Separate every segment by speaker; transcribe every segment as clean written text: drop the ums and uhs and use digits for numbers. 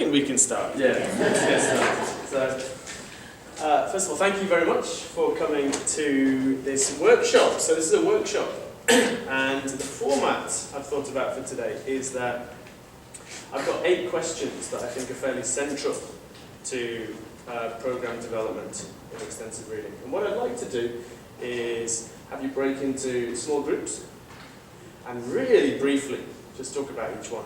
Speaker 1: think we can start.
Speaker 2: Yeah, let's get started. So, first of all, thank you very much for coming to this workshop. So this is a workshop, and the format I've thought about for today is that I've got 8 questions that I think are fairly central to program development in extensive reading. And what I'd like to do is have you break into small groups and really briefly just talk about each one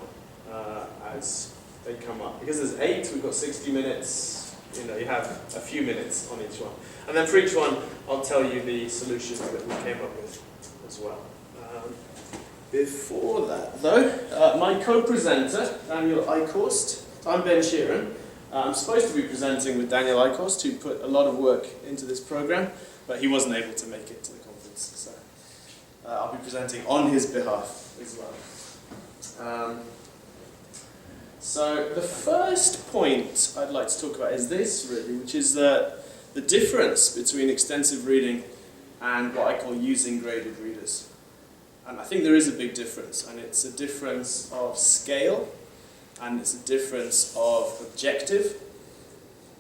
Speaker 2: as they come up. Because there's 8, we've got 60 minutes, you know, you have a few minutes on each one. And then for each one, I'll tell you the solutions that we came up with as well. Before that, though, my co-presenter, Daniel Eichhorst, I'm Ben Sheeran. I'm supposed to be presenting with Daniel Eichhorst, who put a lot of work into this program, but he wasn't able to make it to the conference, so I'll be presenting on his behalf as well. So the first point I'd like to talk about is this, really, which is the difference between extensive reading and what I call using graded readers. And I think there is a big difference, and it's a difference of scale, and it's a difference of objective,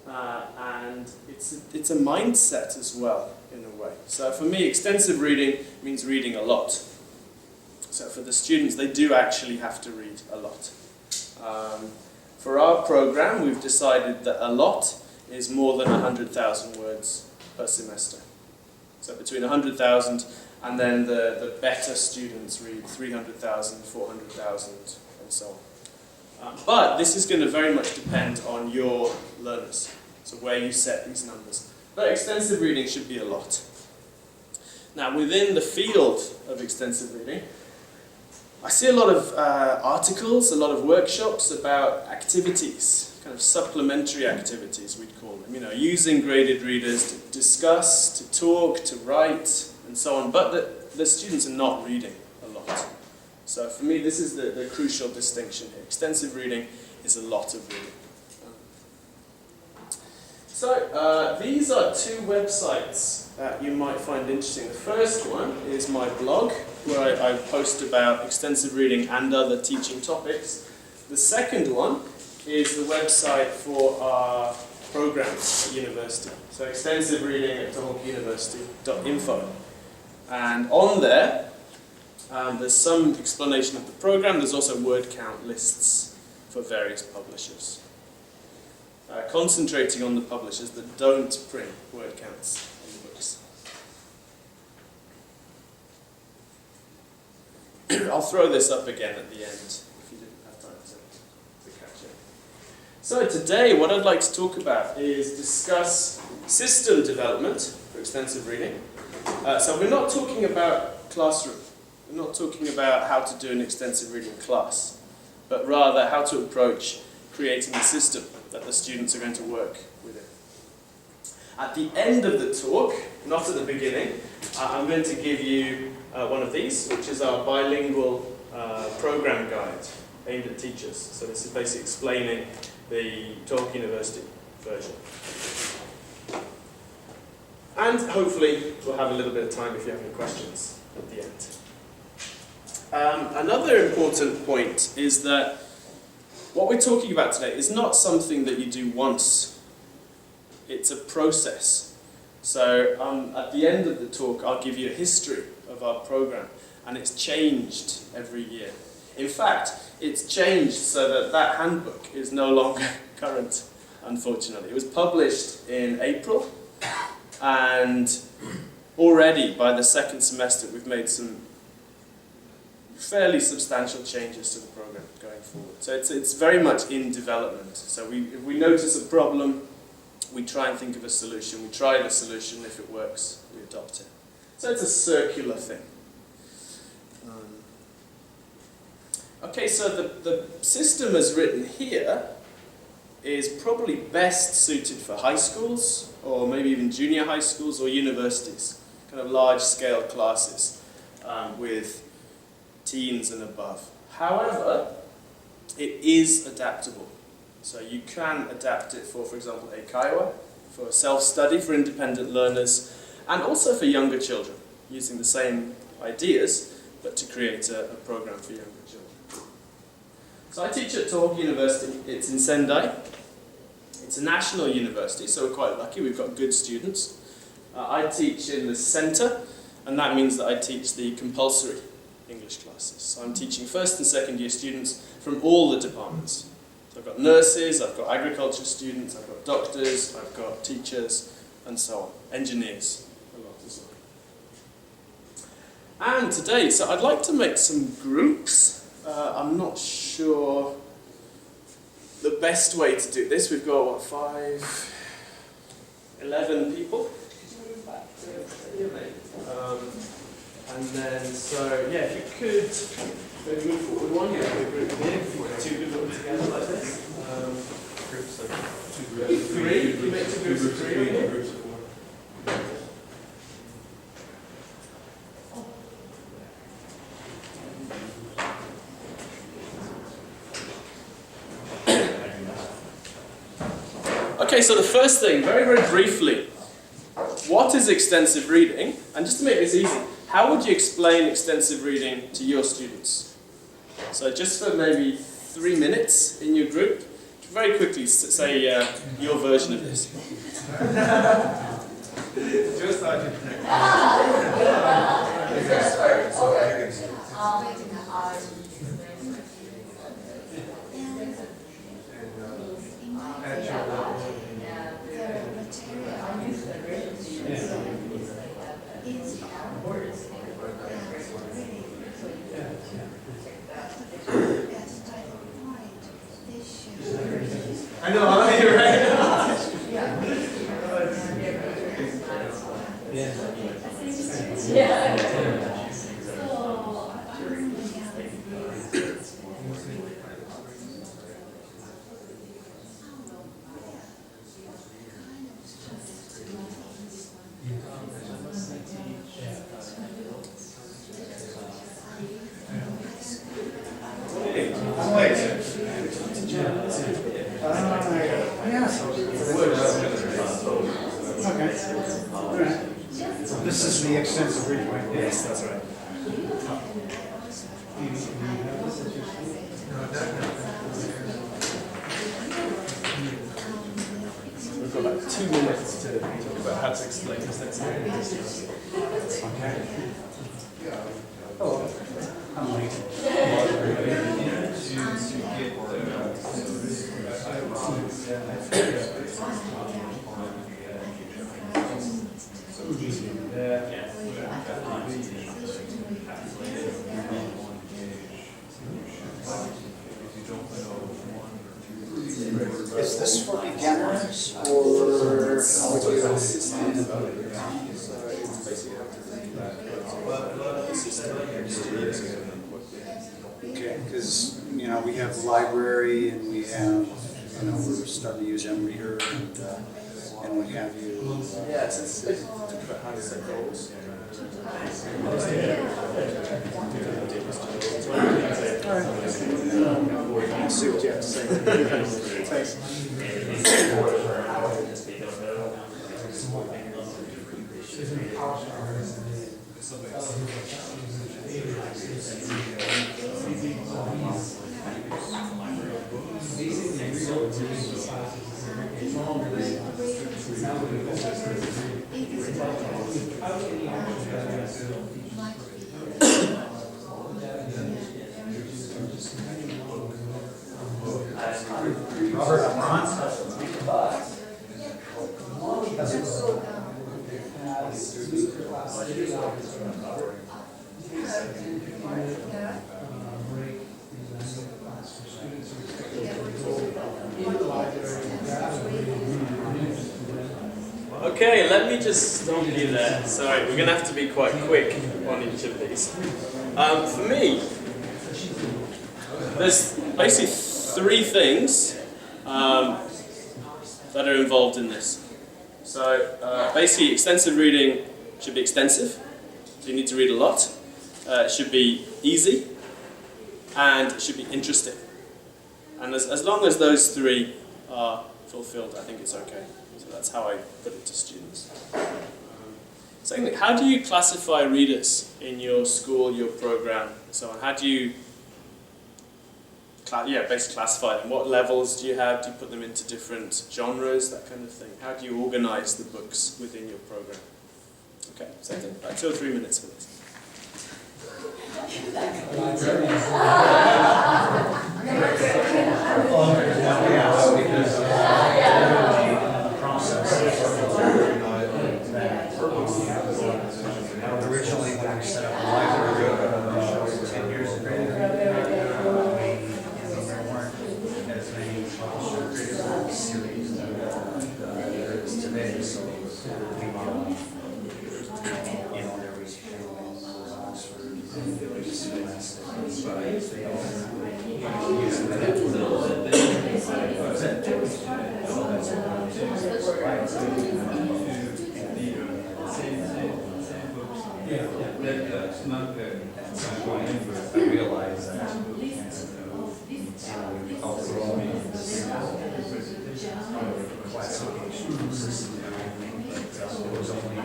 Speaker 2: and it's a mindset as well, in a way. So for me, extensive reading means reading a lot. So for the students, they do actually have to read a lot. For our program, we've decided that a lot is more than 100,000 words per semester. So between 100,000 and then the better students read 300,000, 400,000, and so on. But this is going to very much depend on your learners, so where you set these numbers. But extensive reading should be a lot. Now, within the field of extensive reading, I see a lot of articles, a lot of workshops about activities, kind of supplementary activities, we'd call them. You know, using graded readers to discuss, to talk, to write, and so on. But the students are not reading a lot. So for me, this is the crucial distinction here. Extensive reading is a lot of reading. So these are 2 websites that you might find interesting. The first one is my blog, where I post about extensive reading and other teaching topics. The second one is the website for our programs at university. So extensive reading at talkuniversity.info. And on there, there's some explanation of the program. There's also word count lists for various publishers. Concentrating on the publishers that don't print word counts on the books. I'll throw this up again at the end if you didn't have time to catch it. So today what I'd like to talk about is discuss system development for extensive reading. So we're not talking about classroom. We're not talking about how to do an extensive reading class, but rather how to approach creating a system that the students are going to work within. At the end of the talk, not at the beginning, I'm going to give you one of these, which is our bilingual program guide aimed at teachers. So this is basically explaining the Talk University version. And hopefully we'll have a little bit of time if you have any questions at the end. Another important point is that what we're talking about today is not something that you do once. It's a process. So at the end of the talk, I'll give you a history of our program, and it's changed every year. In fact, it's changed so that handbook is no longer current, unfortunately. It was published in April, and already by the second semester, we've made some fairly substantial changes to the program going forward. So it's very much in development. So if we notice a problem, we try and think of a solution. We try the solution. If it works, we adopt it. So it's a circular thing. Okay, so the system as written here is probably best suited for high schools, or maybe even junior high schools or universities, kind of large-scale classes with teens and above. However, it is adaptable. So you can adapt it for example, eikaiwa, for self-study, for independent learners, and also for younger children, using the same ideas, but to create a program for younger children. So I teach at Tohoku University. It's in Sendai. It's a national university, so we're quite lucky. We've got good students. I teach in the centre, and that means that I teach the compulsory English classes. So I'm teaching first and second year students from all the departments. So I've got nurses, I've got agriculture students, I've got doctors, I've got teachers, and so on. Engineers, a lot as well. And today, so I'd like to make some groups. I'm not sure the best way to do this. We've got, what, 11 people? And then, so, yeah, if you could maybe move forward one, yeah, a group here, two people put together like this. Groups of two groups. Three, you make two groups of three, and groups of four. Okay, so the first thing, very, very briefly, what is extensive reading? And just to make this easy, how would you explain extensive reading to your students? So just for maybe 3 minutes in your group, very quickly say your version of this.
Speaker 1: I know, you're right. This is the extensive reading, right?
Speaker 2: Yes, that's right. We've got like 2 minutes to talk about how to explain extensive reading.
Speaker 1: Okay. Hello. I'm late. Is this for beginners or how would you assistant? Okay, because we have the library and we have we're starting to use M-Reader and what have you.
Speaker 2: Yeah, it's basically about how to set goals.
Speaker 1: I'll see what you have to say. Thanks. Robert, up front.
Speaker 2: Okay, let me just stop you there. Sorry, we're going to have to be quite quick on each of these. For me, there's basically 3 things that are involved in this. So basically, extensive reading should be extensive, so you need to read a lot. It should be easy, and it should be interesting. And as long as those 3 are fulfilled, I think it's okay. So that's how I put it to students. Secondly, how do you classify readers in your school, your program, and so on? How do you basically classify them. What levels do you have? Do you put them into different genres, that kind of thing? How do you organize the books within your program? Okay, so about 2 or 3 minutes for this.
Speaker 1: Originally, when we set up the library 10 years ago, there weren't as many publisher series there is today. So there was Oxford, that's not good. At some point, I realized that we also classification system. It was only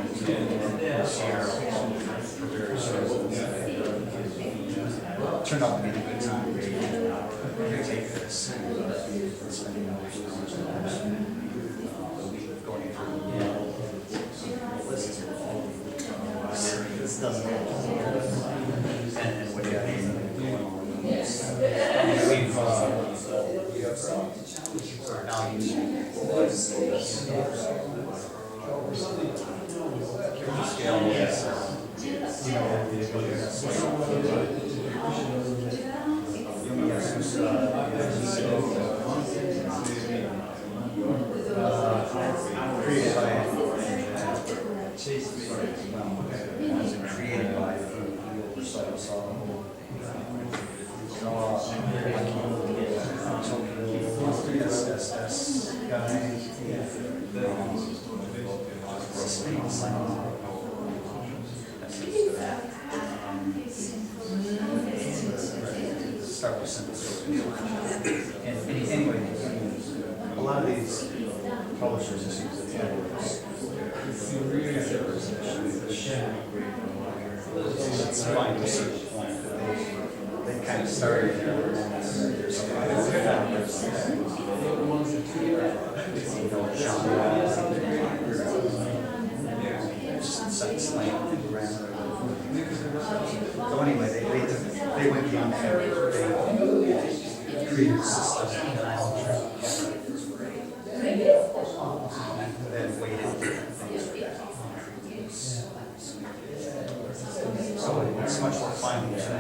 Speaker 1: turned out to be a good time to take this and spending hours going through lists of all this doesn't and what do you have going on? We've are now using created by the oversight, so SSS guy, start with simple. And anyway, a lot of these publishers just use it. It's fine to a certain point, but they kind of started so anyway, they went beyond that. They created a system that weighted different things. So it's much more finely tuned.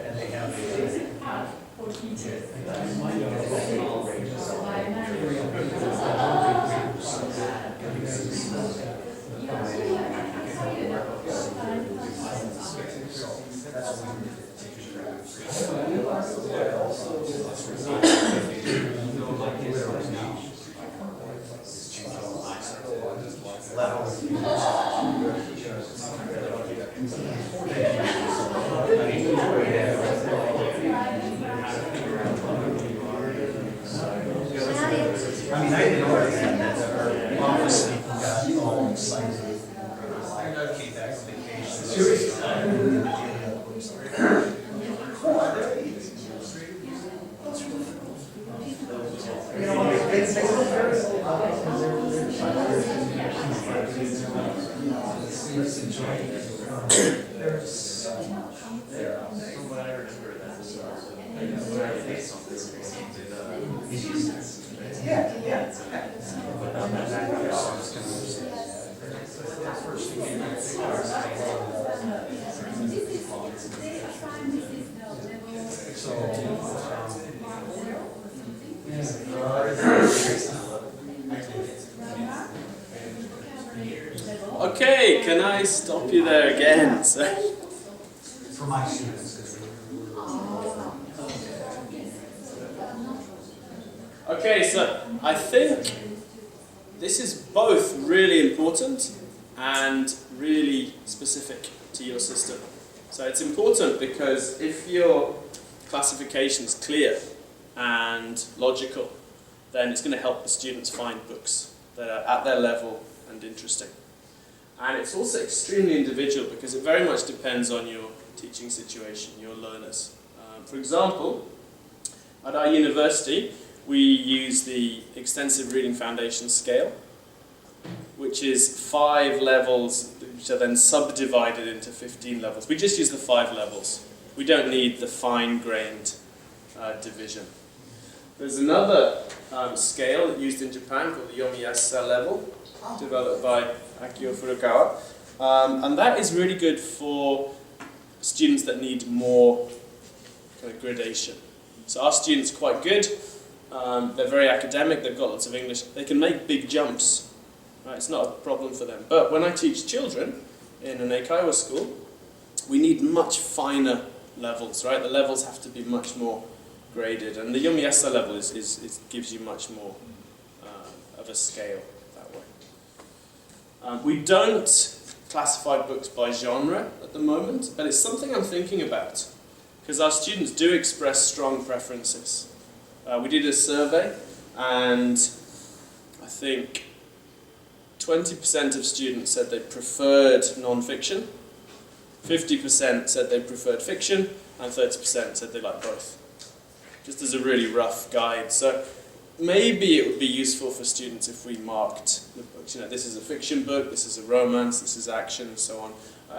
Speaker 1: And they have I didn't know that our office people got all excited. I came back from vacation.
Speaker 2: Okay, can I stop you there again? So,
Speaker 1: For my students.
Speaker 2: okay, so I think this is both really important and really specific to your system. So it's important because if your classification is clear and logical, then it's going to help the students find books that are at their level and interesting. And it's also extremely individual because it very much depends on your teaching situation, your learners. For example, At our university, we use the Extensive Reading Foundation scale, which is 5 levels, which are then subdivided into 15 levels. We just use the 5 levels. We don't need the fine-grained division. There's another scale used in Japan called the Yomiyasa level, developed by Akio Furukawa. And that is really good for students that need more kind of gradation. So our students are quite good. They're very academic. They've got lots of English. They can make big jumps. Right? It's not a problem for them. But when I teach children in an Eikaiwa school, we need much finer levels. Right? The levels have to be much more graded, and the Yomiyasa level gives you much more of a scale that way. We don't classify books by genre at the moment, but it's something I'm thinking about, because our students do express strong preferences. We did a survey, and I think 20% of students said they preferred non-fiction, 50% said they preferred fiction, and 30% said they liked both. Just as a really rough guide. So maybe it would be useful for students if we marked the books. You know, this is a fiction book, this is a romance, this is action, and so on.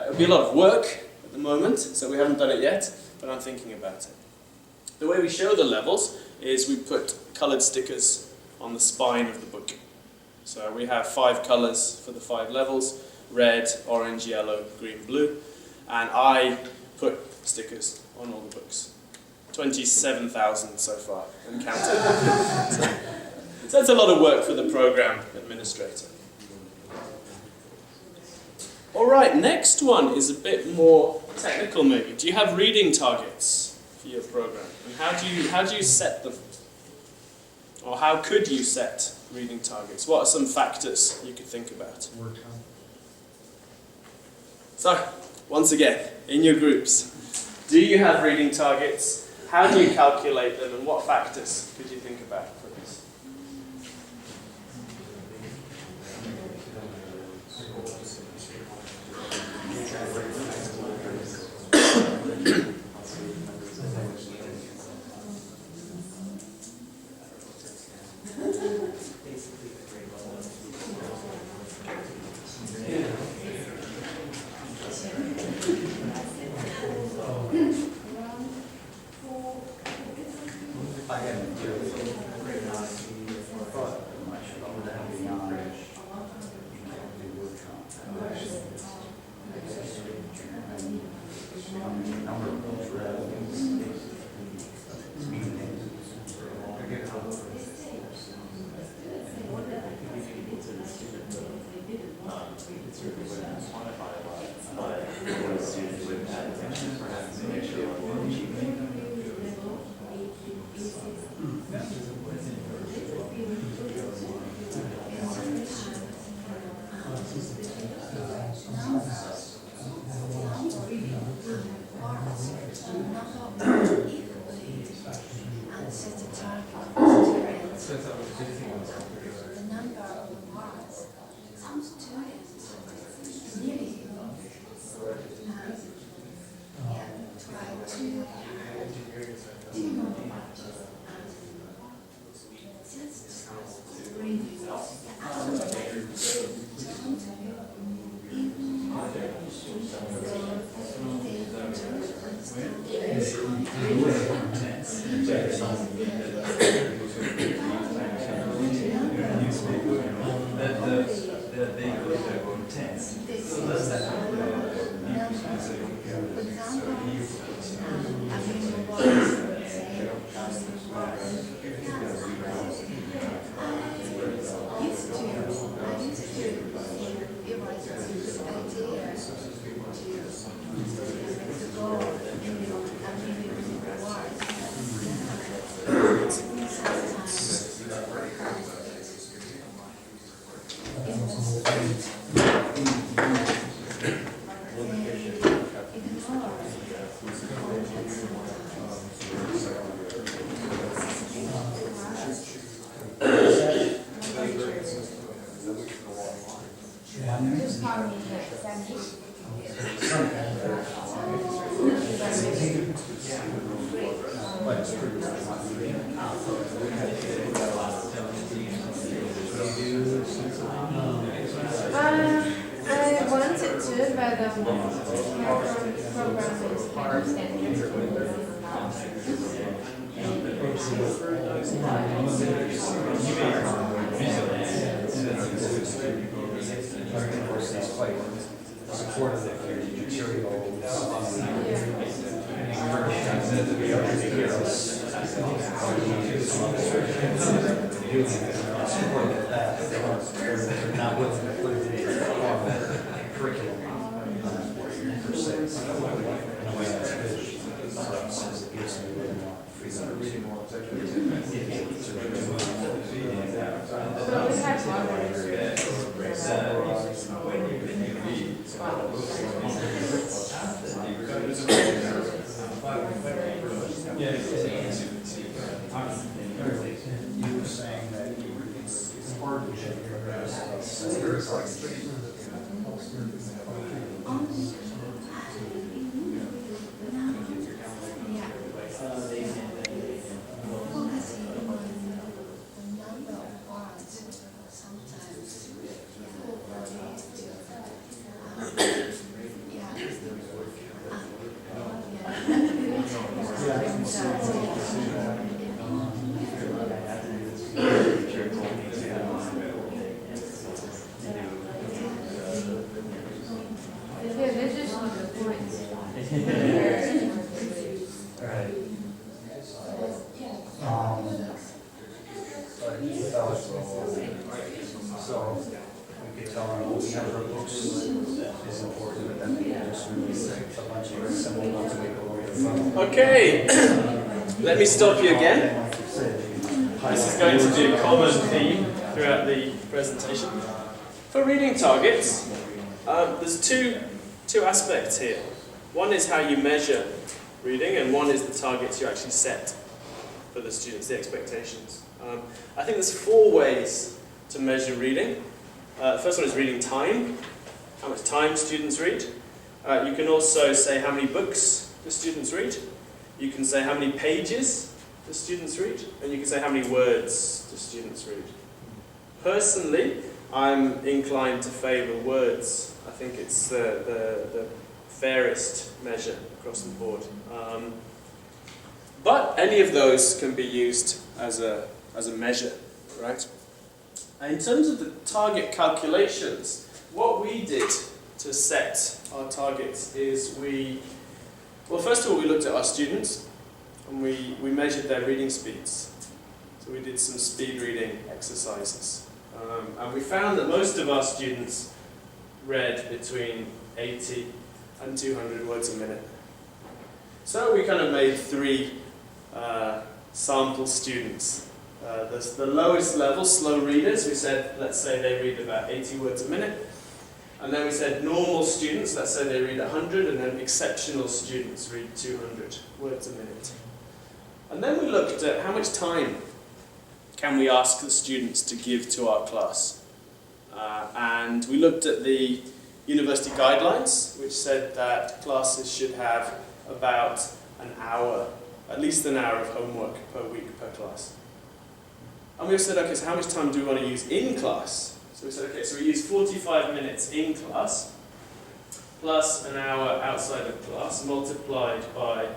Speaker 2: It would be a lot of work at the moment, so we haven't done it yet, but I'm thinking about it. The way we show the levels is we put coloured stickers on the spine of the book. So we have 5 colours for the 5 levels: red, orange, yellow, green, blue. And I put stickers on all the books. 27,000 so far, and counting. So that's a lot of work for the program administrator. All right, next one is a bit more technical maybe. Do you have reading targets for your program? And how do you set them? Or how could you set reading targets? What are some factors you could think about?
Speaker 1: Word count.
Speaker 2: So, once again, in your groups, do you have reading targets? How do you calculate them, and what factors could you think about for this?
Speaker 1: Not willing to put it in the curriculum per se. In a way that's good. It gives me a little more freedom. You were saying that it's hard to check your So we could tell them the number of books is important, but then people just release a bunch of simple ones to make it over the phone.
Speaker 2: Okay, let me stop you again. This is going to be a common theme throughout the presentation. For reading targets, there's two aspects here. One is how you measure reading, and one is the targets you actually set for the students, the expectations. I think there's 4 ways to measure reading. The first one is reading time, how much time students read. You can also say how many books the students read. You can say how many pages the students read, and you can say how many words the students read. Personally, I'm inclined to favour words. I think it's the fairest measure across the board. But any of those can be used as a measure, right? In terms of the target calculations, what we did to set our targets is well, first of all, we looked at our students and we measured their reading speeds. So we did some speed reading exercises. And we found that most of our students read between 80 and 200 words a minute. So we kind of made 3 sample students. The lowest level, slow readers, we said, let's say they read about 80 words a minute. And then we said normal students, let's say they read 100, and then exceptional students read 200 words a minute. And then we looked at how much time can we ask the students to give to our class. And we looked at the university guidelines, which said that classes should have about an hour, at least an hour of homework per week per class. And we said, okay, so how much time do we want to use in class? So we said, okay, so we use 45 minutes in class, plus an hour outside of class, multiplied by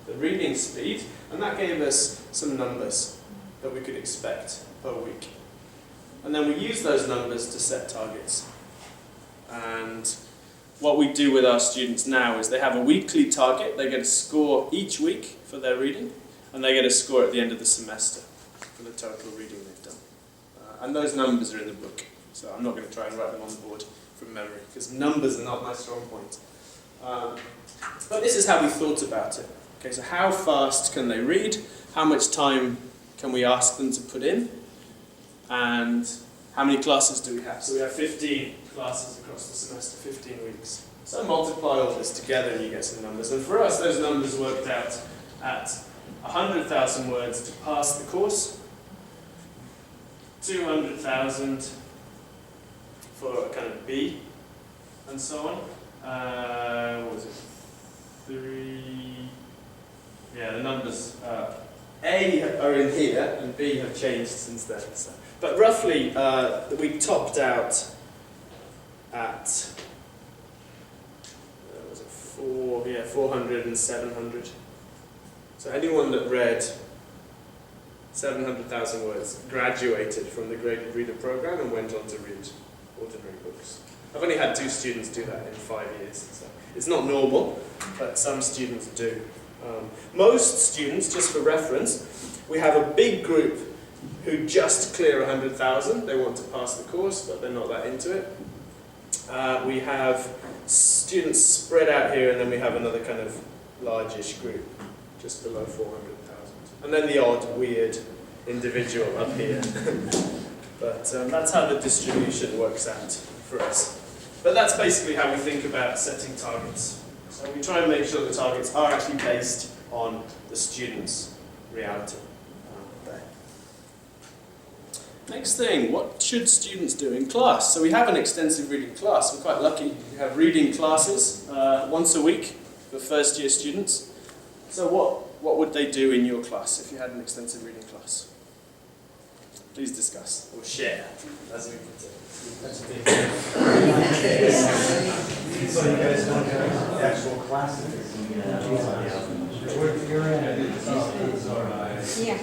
Speaker 2: the reading speed, and that gave us some numbers that we could expect per week. And then we use those numbers to set targets. And what we do with our students now is they have a weekly target, they get a score each week for their reading, and they get a score at the end of the semester for the total reading they've done. And those numbers are in the book, so I'm not going to try and write them on the board from memory, because numbers are not my strong point. But this is how we thought about it. Okay, so how fast can they read? How much time can we ask them to put in? And how many classes do we have? So we have 15 classes across the semester, 15 weeks. So multiply all this together and you get some numbers. And for us, those numbers worked out at 100,000 words to pass the course, 200,000 for kind of B, and so on. What was it? 3. Yeah, the numbers A are in here, and B have changed since then. So. But roughly, we topped out at 400 and 700. So anyone that read 700,000 words graduated from the graded reader program and went on to read ordinary books. I've only had 2 students do that in 5 years, so it's not normal, but some students do. Most students, just for reference, we have a big group who just clear 100,000. They want to pass the course, but they're not that into it. We have students spread out here, and then we have another kind of largish group, just below 400,000. And then the odd, weird individual up here. But that's how the distribution works out for us. But that's basically how we think about setting targets. So we try and make sure the targets are actually based on the student's reality. There. Next thing, what should students do in class? So we have an extensive reading class. We're quite lucky. We have reading classes once a week for first year students. So what would they do in your class if you had an extensive reading class? Please discuss or share, as we put it.
Speaker 1: That's a big So you guys don't have actual classes? You're in it.
Speaker 3: Yeah.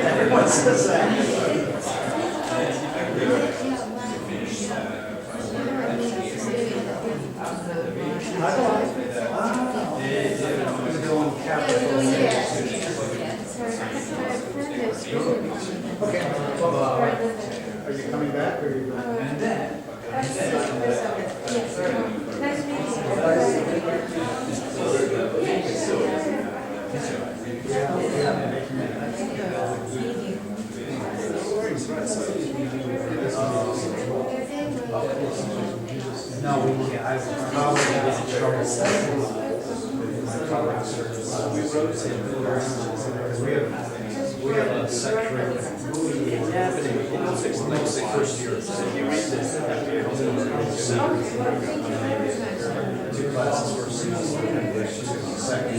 Speaker 1: Everyone says that. Okay. Are you coming back or are you going? No, we can't. I probably get in trouble. We wrote it because we have a section. First year. If you read this, 2 classes first semester, English, second.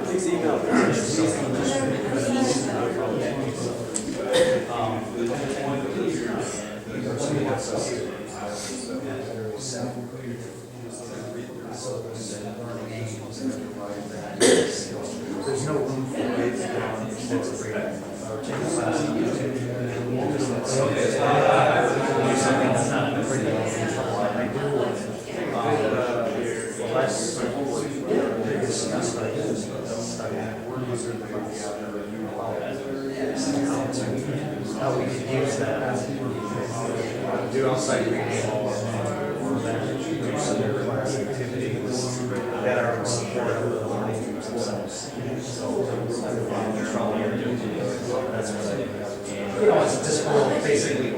Speaker 1: Please email There's no room for extensive reading. How we can use that. Do outside reading. Do some class activities that are in support of the learning themselves. So, that's what it's just basically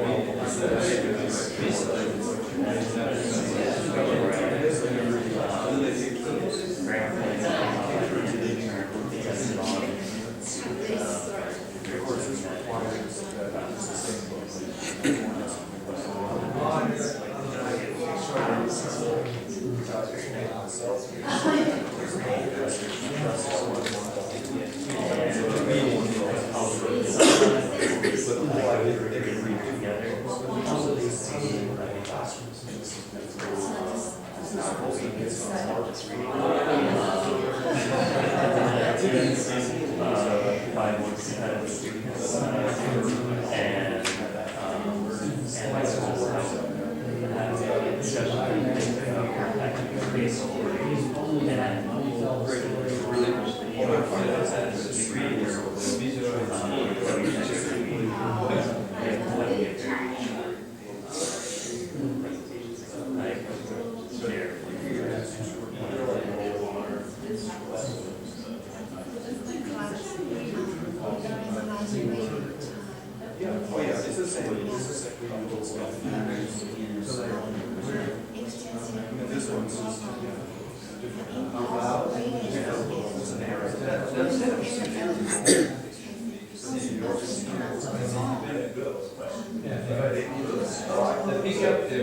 Speaker 3: pick up the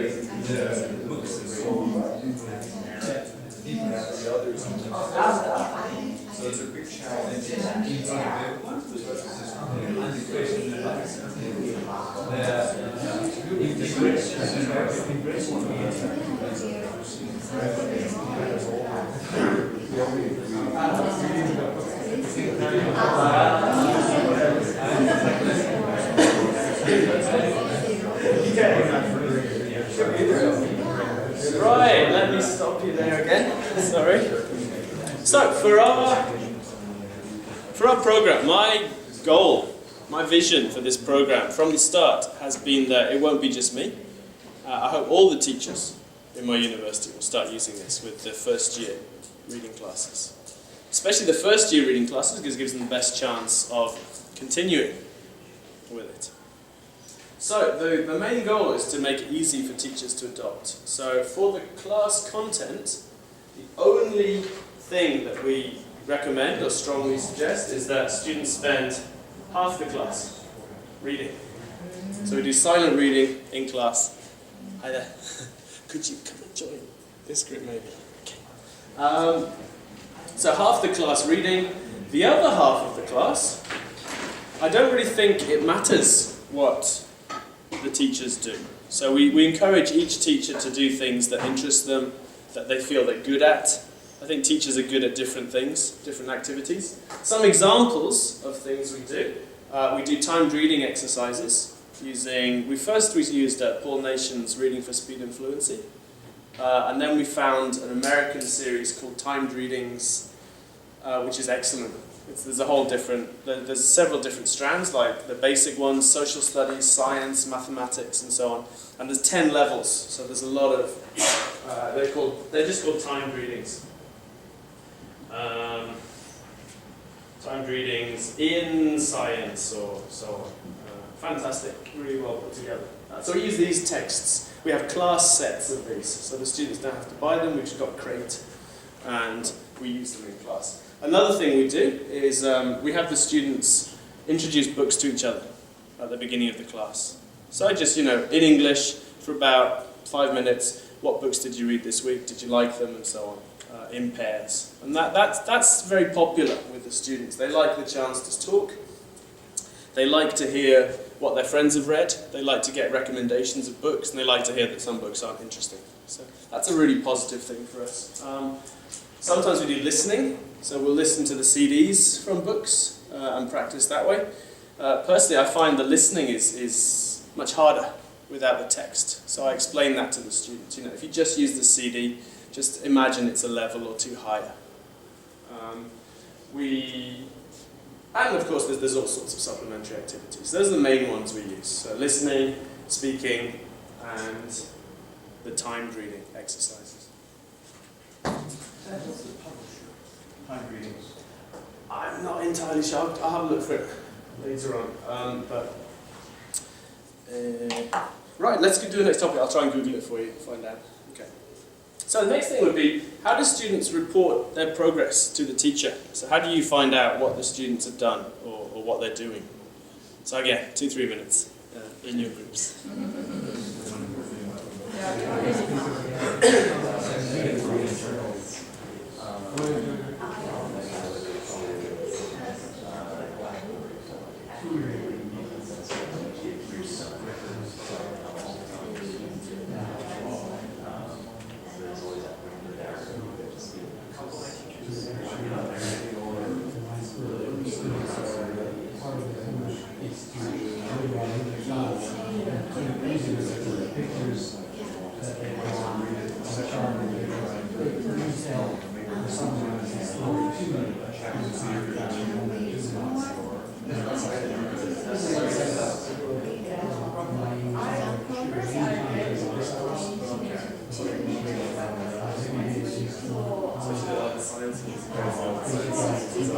Speaker 3: books and so on. So it's a big challenge. And the question
Speaker 2: Right, let me stop you there again. Sorry. So for our program, my goal, my vision for this program from the start has been that it won't be just me. I hope all the teachers in my university will start using this with their first year reading classes. Especially the first year reading classes, because it gives them the best chance of continuing with it. So the main goal is to make it easy for teachers to adopt. So for the class content, the only thing that we recommend or strongly suggest is that students spend half the class reading. So we do silent reading in class. Hi there. Could you come and join this group maybe? Okay. So half the class reading. The other half of the class, I don't really think it matters what the teachers do. So we encourage each teacher to do things that interest them, that they feel they're good at. I think teachers are good at different things, different activities. Some examples of things we do timed reading exercises using, we used Paul Nation's Reading for Speed and Fluency, and then we found an American series called Timed Readings, which is excellent. There's several different strands, like the basic ones, social studies, science, mathematics, and so on. And there's 10 levels, so there's a lot of, they're just called timed readings. Timed readings in science or so on. Fantastic, really well put together. So we use these texts. We have class sets of these, so the students don't have to buy them. We've just got Crate, and we use them in class. Another thing we do is we have the students introduce books to each other at the beginning of the class. So I just, in English, for about 5 minutes, what books did you read this week? Did you like them? And so on, in pairs. And that's very popular with the students. They like the chance to talk. They like to hear what their friends have read. They like to get recommendations of books, and they like to hear that some books aren't interesting. So that's a really positive thing for us. Sometimes we do listening, so we'll listen to the CDs from books and practice that way. Personally, I find the listening is much harder without the text, so I explain that to the students. If you just use the CD, just imagine it's a level or two higher. And of course, there's all sorts of supplementary activities. Those are the main ones we use. So listening, speaking, and the timed reading exercises.
Speaker 1: What's the publisher? Timed readings.
Speaker 2: I'm not entirely sure. I'll have a look for it later on. Right, let's do the next topic. I'll try and Google it for you, find out. Okay. So the next thing would be, how do students report their progress to the teacher? So how do you find out what the students have done or what they're doing? So again, 2-3 minutes in your groups.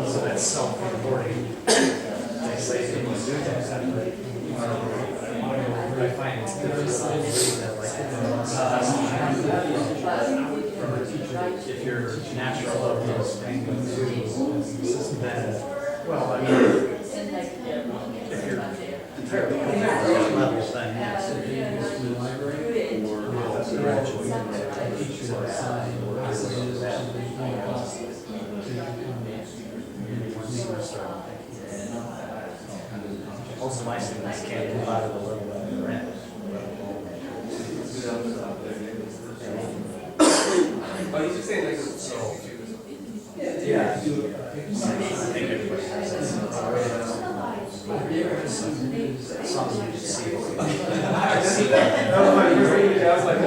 Speaker 1: So that's self-reporting. They say they must do that. I find it's difficult if you're natural of those things, then, well, I mean, if you're entirely level, then yes. Most of my students can't move out of the level that they're in.
Speaker 3: But you just say like so.
Speaker 1: Yeah. I think everybody has that. Something you should see.
Speaker 3: No, my reading I was like,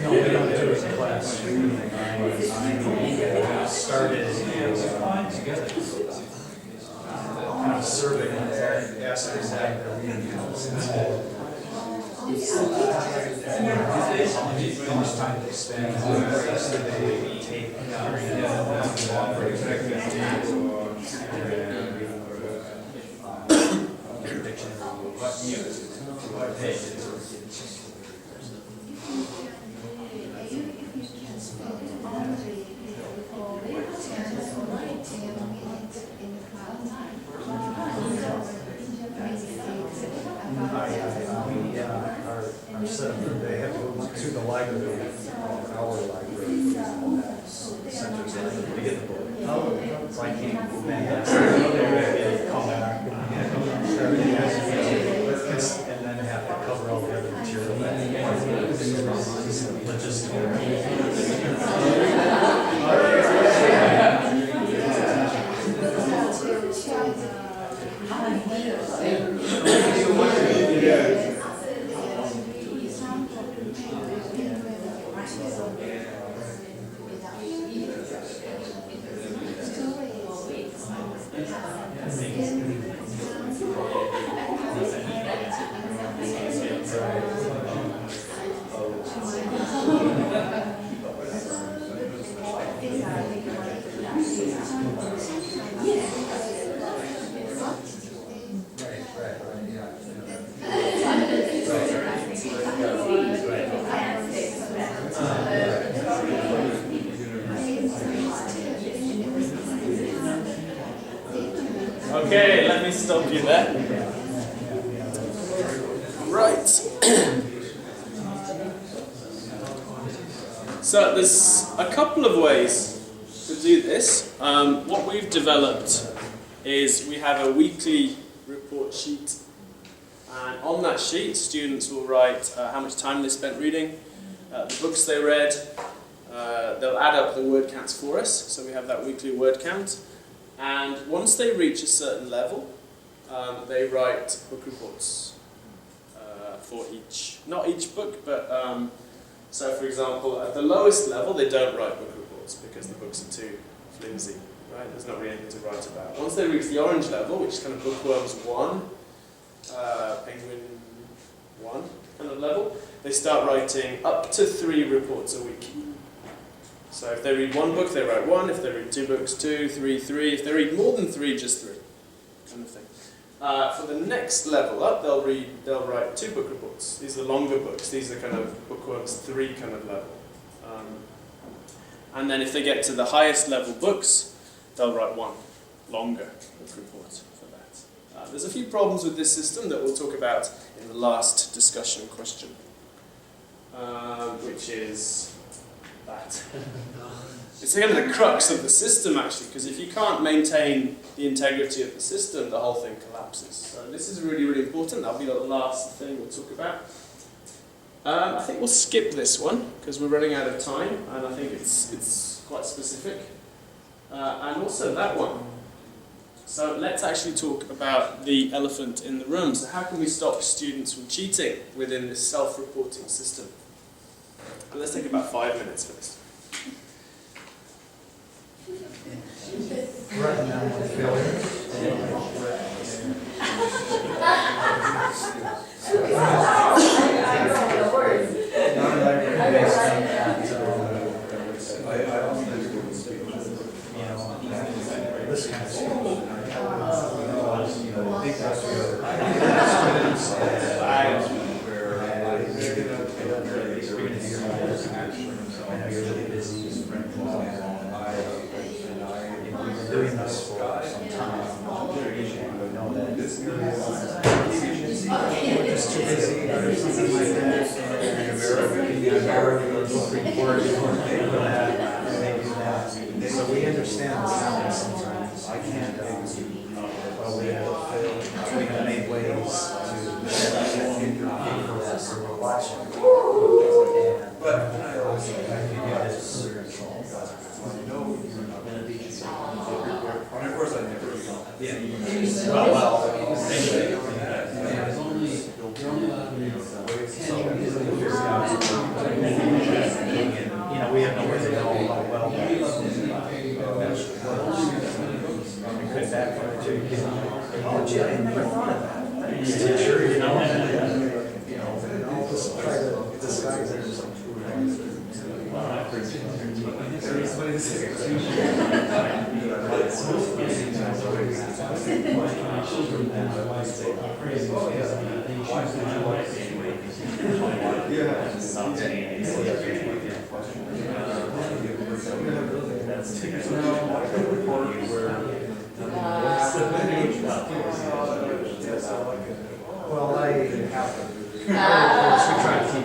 Speaker 1: No, we don't do it in class. I started kind of surveying essays that they're reading. How much time they spend, how much they take our setup, they have to go to the library, our library, centers to get the book. So I can't move in. Come back. And then have to cover all the other material.
Speaker 2: Okay, let me stop you there. Right. So there's a couple of ways to do this. What we've developed is we have a weekly report sheet, and on that sheet students will write how much time they spent reading, the books they read. They'll add up the word counts for us, so we have that weekly word count. And once they reach a certain level, they write book reports for each, not each book, but so for example, at the lowest level, they don't write book reports because the books are too flimsy, right? There's not really anything to write about. Once they reach the orange level, which is kind of bookworms 1, penguin 1 kind of level, they start writing up to 3 reports a week. So if they read 1 book, they write 1. If they read 2 books, 2, 3, 3. If they read more than 3, just 3, kind of thing. For the next level up, they'll write 2 book reports. These are longer books. These are kind of bookworms 3 kind of level. And then if they get to the highest level books, they'll write 1 longer book report for that. There's a few problems with this system that we'll talk about in the last discussion question, which is that. It's kind of the crux of the system, actually, because if you can't maintain the integrity of the system, the whole thing collapses. So this is really, really important. That'll be the last thing we'll talk about. I think we'll skip this one, because we're running out of time, and I think it's quite specific. And also that one. So let's actually talk about the elephant in the room. So how can we stop students from cheating within this self-reporting system? But let's take about 5 minutes for this.
Speaker 1: Right now, my failure. Non-library based busy or something like that, and American book report, and they do that. So we understand what's happening sometimes. I can't, well, we have made ways to set people who are watching. But I think it is.
Speaker 3: Of course, I never.
Speaker 1: Yeah. Well, you know, we have no way to know how well it could backfire too. Oh, gee, I never thought of that. Teacher, you know, and all this try to disguise it. Well, I have to. We try to keep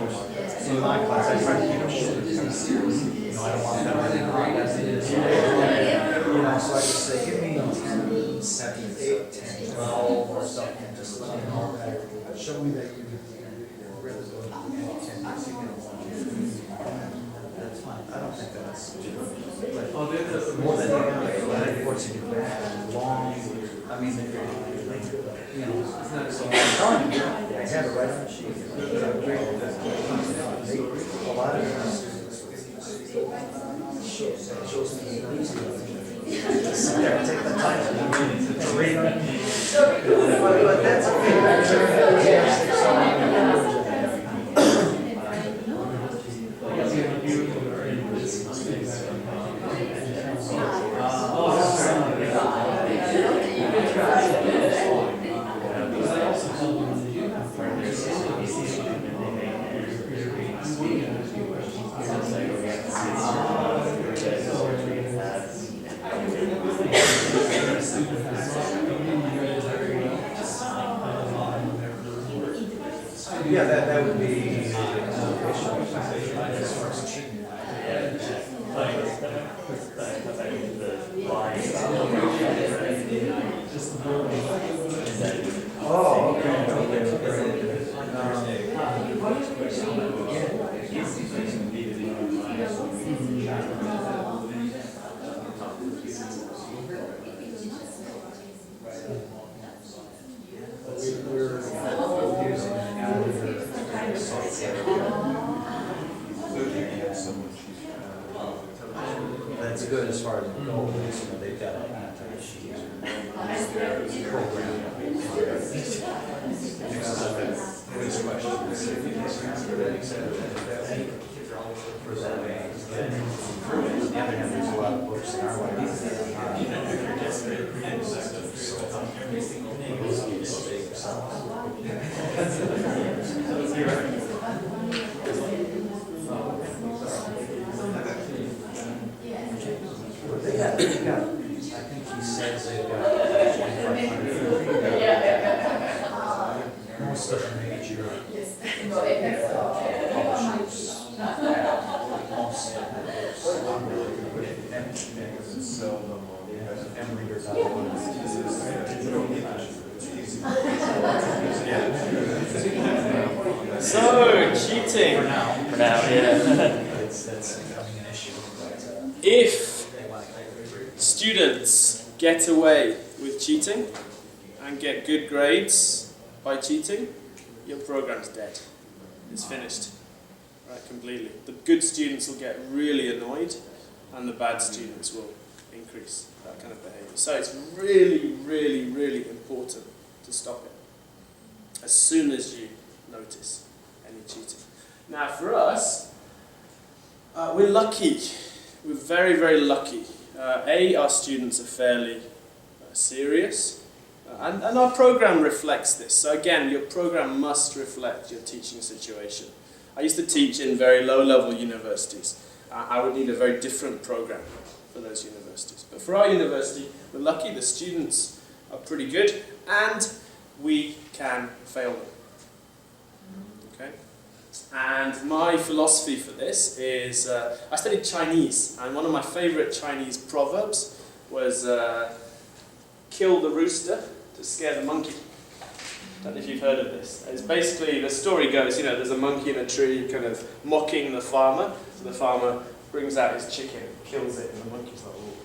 Speaker 1: in my class. I try to keep it short. You know, I don't want them running around as it is. You know, so I just say, give me 10, 7, 8, 10, 12 or something. Just let me know that. Show me that you really go to 10. That's fine. I don't think that's more than that. What's in your bag? Long. I mean, you know, I'm telling you, I have it right on the sheet. A lot of times, it shows me just sit there and take the time to read it. But that's yeah, that would be as far as cheating. Oh, okay. That's good as far as the goal is, you know, they've got a program. For that age. On the other hand, there's a lot of books in our life. They got, I think he says they've got 2,500. Most of the major publishers. Most of and readers out
Speaker 2: So, cheating.
Speaker 1: For now,
Speaker 4: yeah.
Speaker 1: that's becoming an issue.
Speaker 2: If students get away with cheating and get good grades by cheating, your program's dead. It's finished. Right, completely. The good students will get really annoyed and the bad students will increase that kind of behavior. So it's really, really, really important to stop it as soon as you notice any cheating. Now for us, we're lucky. We're very, very lucky. Our students are fairly serious, and our program reflects this. So again, your program must reflect your teaching situation. I used to teach in very low-level universities. I would need a very different program for those universities. But for our university, we're lucky. The students are pretty good, and we can fail them. And my philosophy for this is, I studied Chinese, and one of my favorite Chinese proverbs was, kill the rooster to scare the monkey. I don't know if you've heard of this. It's basically, the story goes, you know, there's a monkey in a tree kind of mocking the farmer, so the farmer brings out his chicken, kills it, and the monkey's like, oh.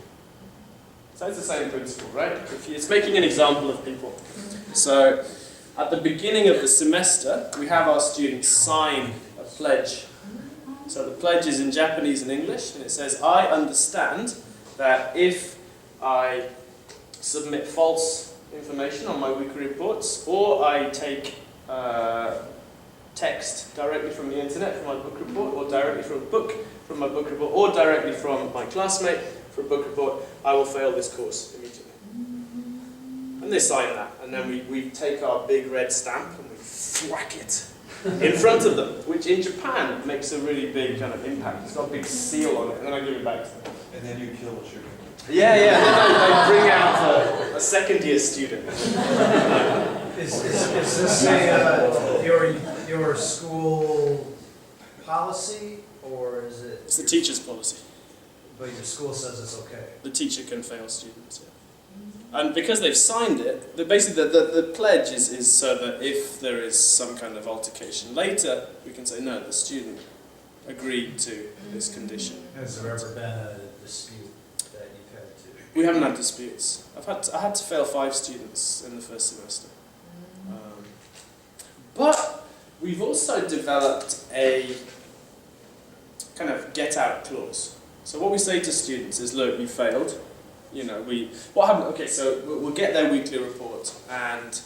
Speaker 2: So it's the same principle, right? It's making an example of people. So, at the beginning of the semester, we have our students sign a pledge. So the pledge is in Japanese and English, and it says, I understand that if I submit false information on my weekly reports, or I take text directly from the internet for my book report, or directly from a book from my book report, or directly from my classmate for a book report, I will fail this course immediately. And they sign that, and then we take our big red stamp and we thwack it in front of them, which in Japan makes a really big kind of impact. It's got a big seal on it, and then I give it back to them.
Speaker 3: And then you kill the chicken.
Speaker 2: Yeah, and then I bring out a second year student.
Speaker 4: Is this your school policy, or is it?
Speaker 2: It's the teacher's policy.
Speaker 4: But your school says it's okay.
Speaker 2: The teacher can fail students, yeah. And because they've signed it, basically the pledge is so that if there is some kind of altercation later, we can say, no, the student agreed to this condition.
Speaker 4: Has there ever been a dispute that you've had to?
Speaker 2: We haven't had disputes. I had to fail 5 students in the first semester. But we've also developed a kind of get-out clause. So what we say to students is, look, you failed. You know, what happened? Okay, so we'll get their weekly report, and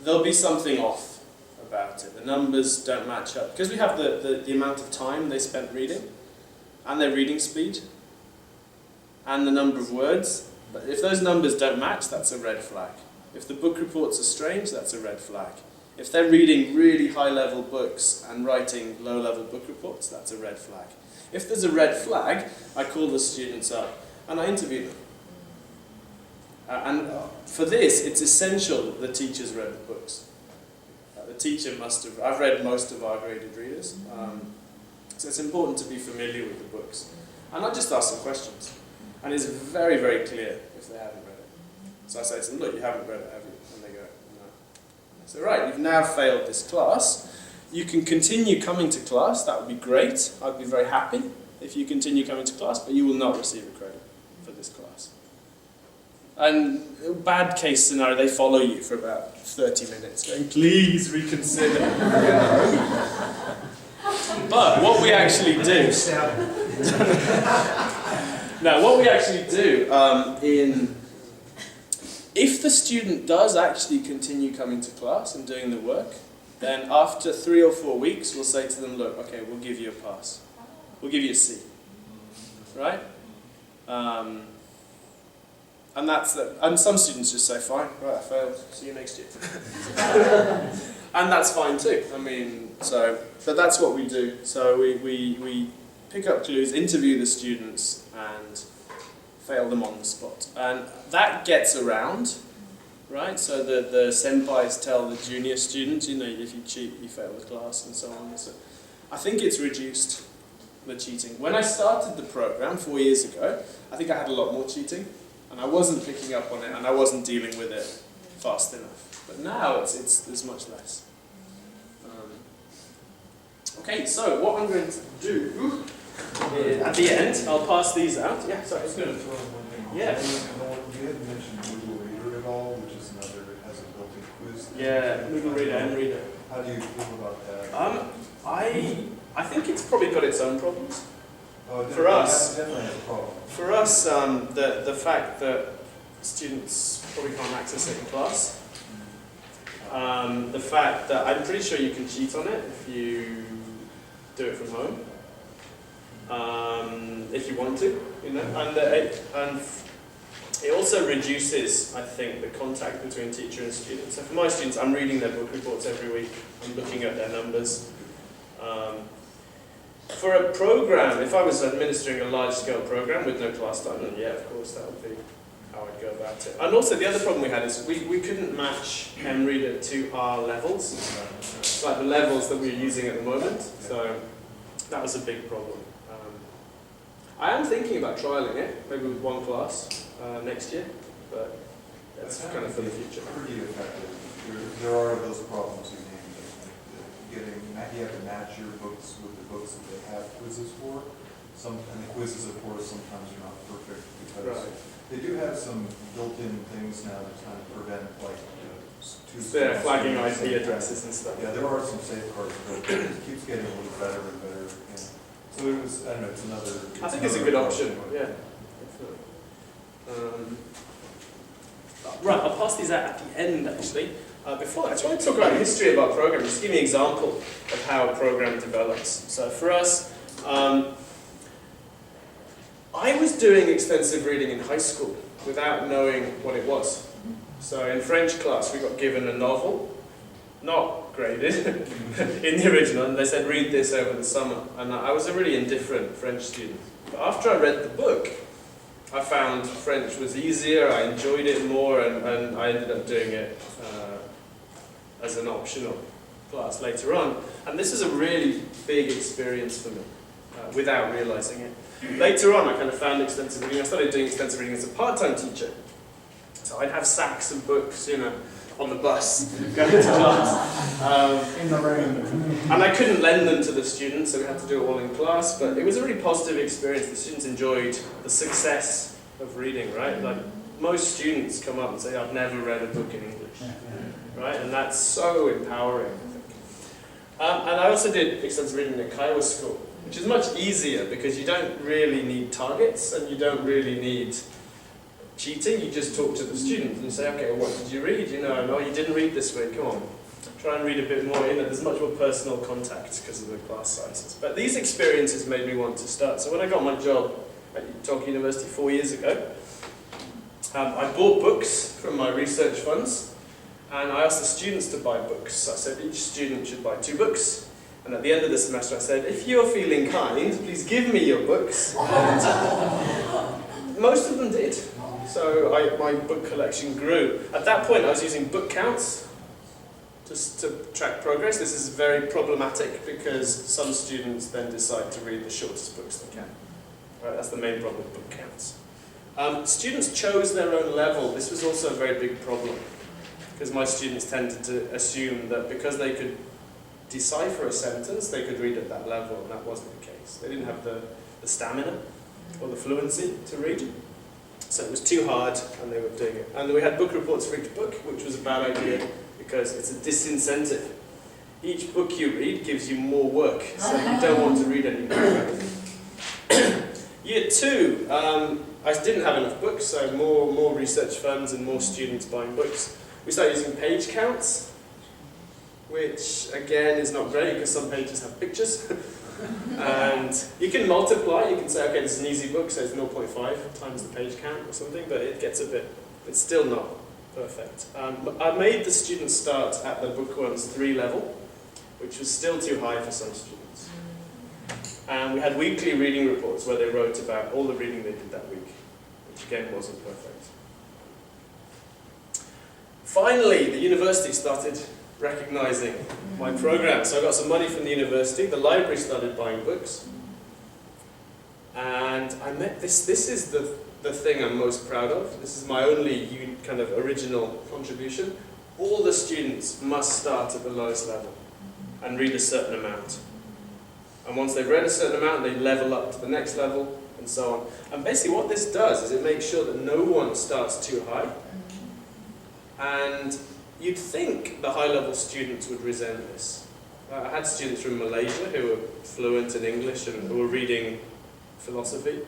Speaker 2: there'll be something off about it. The numbers don't match up because we have the amount of time they spent reading, and their reading speed, and the number of words. But if those numbers don't match, that's a red flag. If the book reports are strange, that's a red flag. If they're reading really high-level books and writing low-level book reports, that's a red flag. If there's a red flag, I call the students up and I interview them. And for this, it's essential that the teachers read the books. The teacher must have, I've read most of our graded readers, so it's important to be familiar with the books. And I just ask them questions. And it's very, very clear if they haven't read it. So I say to them, look, you haven't read it, have you? And they go, no. I say, right, you've now failed this class. You can continue coming to class, that would be great. I'd be very happy if you continue coming to class, but you will not receive a credit for this class. And bad case scenario, they follow you for about 30 minutes, going, please reconsider. But what we actually do, now what we actually do, if the student does actually continue coming to class and doing the work, then after 3 or 4 weeks, we'll say to them, look, okay, we'll give you a pass. We'll give you a C. Right? And some students just say, fine, right, I failed, see you next year. And that's fine too. I mean, but that's what we do. So we pick up clues, interview the students, and fail them on the spot. And that gets around, right? So the senpais tell the junior students, you know, if you cheat, you fail the class, and so on. So I think it's reduced the cheating. When I started the program 4 years ago, I think I had a lot more cheating. And I wasn't picking up on it, and I wasn't dealing with it fast enough. But now there's much less. Okay, so what I'm going to do is, at the end, I'll pass these out. Yeah, sorry, I was going to
Speaker 3: throw in one thing.
Speaker 2: Yeah.
Speaker 3: You had mentioned Google Reader at all, which is another, it has a built-in quiz.
Speaker 2: Yeah, Google Reader and Reader.
Speaker 3: How do you feel about that?
Speaker 2: I think it's probably got its own problems.
Speaker 3: Oh,
Speaker 2: For us,
Speaker 3: definitely has a problem.
Speaker 2: For us, the fact that students probably can't access it in class, the fact that I'm pretty sure you can cheat on it if you do it from home, if you want to, you know, and it also reduces, I think, the contact between teacher and student. So for my students, I'm reading their book reports every week. I'm looking at their numbers. For a program, if I was administering a large-scale program with no class time, then yeah, of course, that would be how I'd go about it. And also the other problem we had is we couldn't match MReader to our levels. It's like the levels that we're using at the moment. So that was a big problem. I am thinking about trialing it, maybe with one class next year, but that's kind of for the future.
Speaker 3: Pretty effective. There are those problems you named. You have to match your books with the books that they have quizzes for. And the quizzes, of course, sometimes are not perfect because they do have some built-in things now that kind of prevent
Speaker 2: They're flagging IP addresses and stuff.
Speaker 3: Yeah, there are some safeguards, but it keeps getting a little better and better. Yeah. So it was, I don't know, it's another.
Speaker 2: I think it's a good option. Yeah, definitely. Right, I'll pass these out at the end actually. Before that, I just want to talk about the history of our program, just give me an example of how a program develops. So for us, I was doing extensive reading in high school without knowing what it was. So in French class, we got given a novel, not graded, in the original, and they said read this over the summer. And I was a really indifferent French student. But after I read the book, I found French was easier, I enjoyed it more, and I ended up doing it as an optional class later on. And this is a really big experience for me, without realizing it. Later on, I kind of found extensive reading. I started doing extensive reading as a part-time teacher. So I'd have sacks of books, on the bus, going to class.
Speaker 5: In the rain.
Speaker 2: And I couldn't lend them to the students, so we had to do it all in class. But it was a really positive experience. The students enjoyed the success of reading, right? Like, most students come up and say, I've never read a book in English, right? And that's so empowering, I think. And I also did extensive reading at Kiowa School, which is much easier because you don't really need targets and you don't really need cheating. You just talk to the students and you say, okay, well, what did you read? No, you didn't read this week, come on. Try and read a bit more. There's much more personal contact because of the class sizes. But these experiences made me want to start. So when I got my job at Tokyo University 4 years ago, I bought books from my research funds and I asked the students to buy books. I said each student should buy 2 books. And at the end of the semester I said, if you're feeling kind, please give me your books. And most of them did. So my book collection grew. At that point I was using book counts just to track progress. This is very problematic because some students then decide to read the shortest books they can. Right, that's the main problem with book counts. Students chose their own level. This was also a very big problem because my students tended to assume that because they could decipher a sentence, they could read at that level, and that wasn't the case. They didn't have the stamina or the fluency to read. So it was too hard, and they were doing it. And we had book reports for each book, which was a bad idea because it's a disincentive. Each book you read gives you more work, so you don't want to read any more. Year 2, I didn't have enough books, so more research funds and more students buying books. We started using page counts, which again is not great because some pages have pictures. And you can multiply, you can say, okay, this is an easy book, so it's 0.5 times the page count or something, but it gets it's still not perfect. I made the students start at the bookworms 3 level, which was still too high for some students. And we had weekly reading reports where they wrote about all the reading they did that week, which again wasn't perfect. Finally, the university started recognizing my program. So I got some money from the university, the library started buying books, and I met this is the thing I'm most proud of. This is my only kind of original contribution. All the students must start at the lowest level and read a certain amount. And once they've read a certain amount, they level up to the next level, and so on. And basically what this does is it makes sure that no one starts too high. And you'd think the high-level students would resent this. I had students from Malaysia who were fluent in English and who were reading philosophy.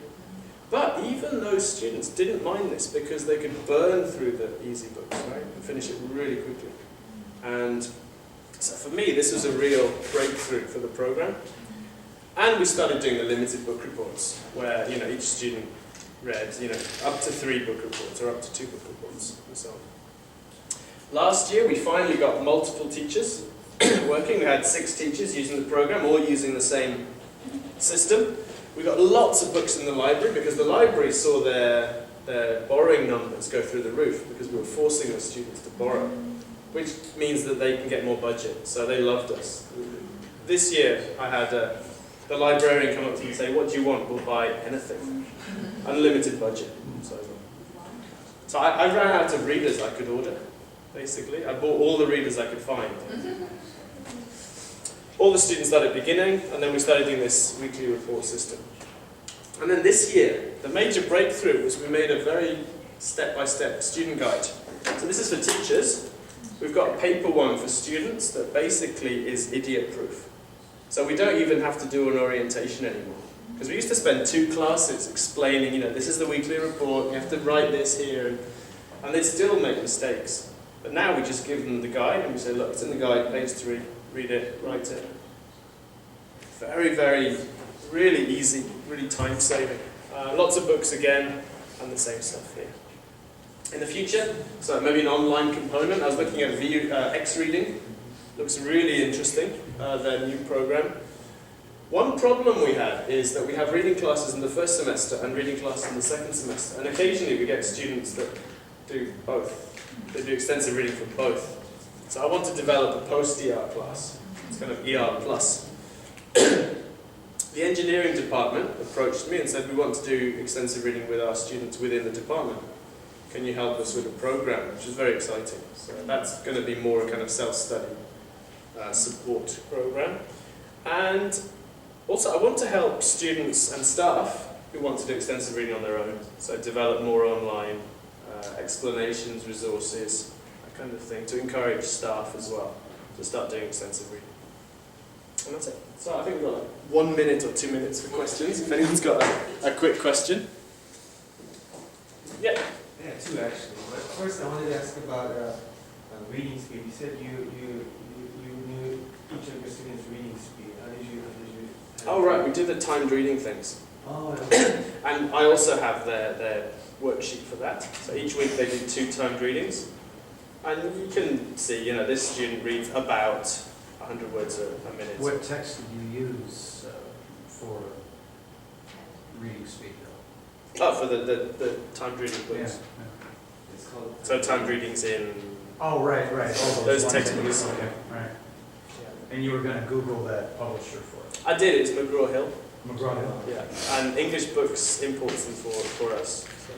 Speaker 2: But even those students didn't mind this because they could burn through the easy books, right, and finish it really quickly. And so for me, this was a real breakthrough for the program. And we started doing the limited book reports, where each student read up to 3 book reports or up to 2 book reports, and so on. Last year, we finally got multiple teachers working. We had 6 teachers using the program, all using the same system. We got lots of books in the library because the library saw their their borrowing numbers go through the roof because we were forcing the students to borrow, which means that they can get more budget. So they loved us. This year, I had the librarian come up to me and say, "What do you want? We'll buy anything." Unlimited budget. So I ran out of readers I could order, basically. I bought all the readers I could find. All the students started beginning, and then we started doing this weekly report system. And then this year, the major breakthrough was we made a very step-by-step student guide. So this is for teachers. We've got a paper one for students that basically is idiot-proof. So we don't even have to do an orientation anymore. Because we used to spend 2 classes explaining, this is the weekly report, you have to write this here, and they'd still make mistakes. But now we just give them the guide, and we say, look, it's in the guide, page 3, read it, write it. Very, very, really easy, really time-saving. Lots of books again, and the same stuff here. In the future, so maybe an online component, I was looking at X-Reading. Looks really interesting, their new program. One problem we have is that we have reading classes in the first semester and reading classes in the second semester. And occasionally we get students that do both. They do extensive reading for both. So I want to develop a post-ER class. It's kind of ER plus. The engineering department approached me and said, we want to do extensive reading with our students within the department. Can you help us with a program? Which is very exciting. So that's going to be more a kind of self-study support program. And also, I want to help students and staff who want to do extensive reading on their own. So develop more online explanations, resources, that kind of thing, to encourage staff as well to start doing extensive reading. And that's it. So I think we've got like 1 minute or 2 minutes for questions, if anyone's got a quick question. Yeah?
Speaker 5: Yeah, 2 actually. But first I wanted to ask about reading speed. You said you knew each of your students' reading speed. How did you
Speaker 2: Oh right, we do the timed reading things.
Speaker 5: Oh, okay.
Speaker 2: And I also have their worksheet for that. So each week they do 2 timed readings. And you can see, this student reads about 100 words a minute.
Speaker 4: What text did you use for reading speed, though?
Speaker 2: Oh, for the timed reading books.
Speaker 4: Yeah.
Speaker 5: It's called.
Speaker 2: So timed readings in...
Speaker 4: Oh, right. All
Speaker 2: Those
Speaker 4: ones
Speaker 2: textbooks.
Speaker 4: that you- Okay, right. And you were going to Google that publisher for it?
Speaker 2: I did, it's McGraw-Hill.
Speaker 4: McGraw-Hill.
Speaker 2: Yeah, and English Books imports them for us. So.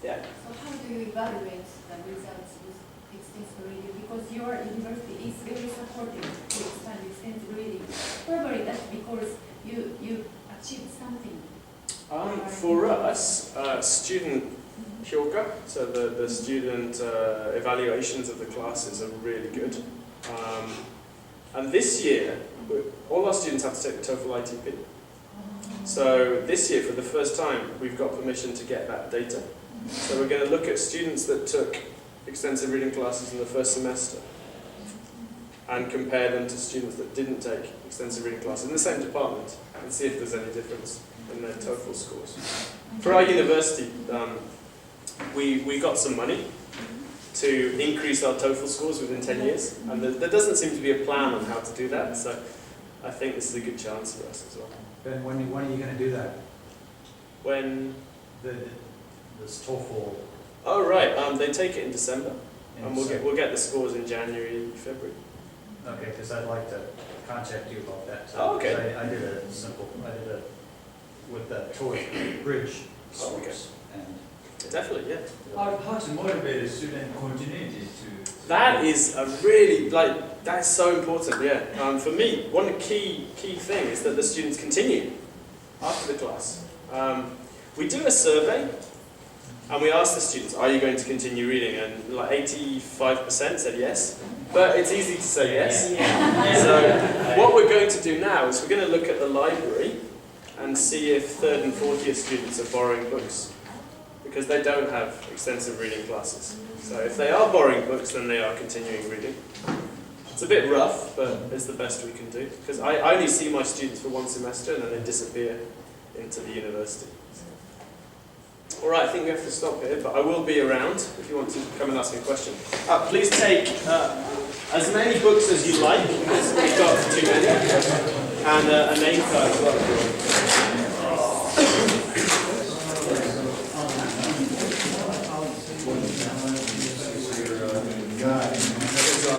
Speaker 2: Yeah.
Speaker 6: So how do you evaluate the results with extensive reading? Because your university is very supportive to expand extensive reading. Probably that's because you achieved something.
Speaker 2: For us, student Hyoka, so the student evaluations of the classes are really good. And this year, all our students have to take the TOEFL ITP. So this year, for the first time, we've got permission to get that data. So we're going to look at students that took extensive reading classes in the first semester and compare them to students that didn't take extensive reading classes in the same department and see if there's any difference in their TOEFL scores. For our university, we got some money to increase our TOEFL scores within 10 years, and there doesn't seem to be a plan on how to do that, so I think this is a good chance for us as well.
Speaker 4: Ben, when are you going to do that?
Speaker 2: When?
Speaker 4: This TOEFL.
Speaker 2: Oh right, they take it in December, and
Speaker 4: December.
Speaker 2: we'll get the scores in January, February.
Speaker 4: Okay, because I'd like to contact you about that. too.
Speaker 2: Oh, okay.
Speaker 4: I did a with the TOEFL bridge
Speaker 2: Oh, okay.
Speaker 4: scores. And
Speaker 2: Definitely, yeah.
Speaker 7: How to motivate a student continuity to...
Speaker 2: That is a really, that's so important, yeah. For me, one key thing is that the students continue after the class. We do a survey, and we ask the students, are you going to continue reading? And 85% said yes, but it's easy to say yes. So what we're going to do now is we're going to look at the library and see if 3rd and 4th year students are borrowing books, because they don't have extensive reading classes. So if they are borrowing books, then they are continuing reading. It's a bit rough, but it's the best we can do, because I only see my students for 1 semester and then they disappear into the university. Alright, I think we have to stop here, but I will be around if you want to come and ask me a question. Please take as many books as you like, because we've got too many, and a name card as well.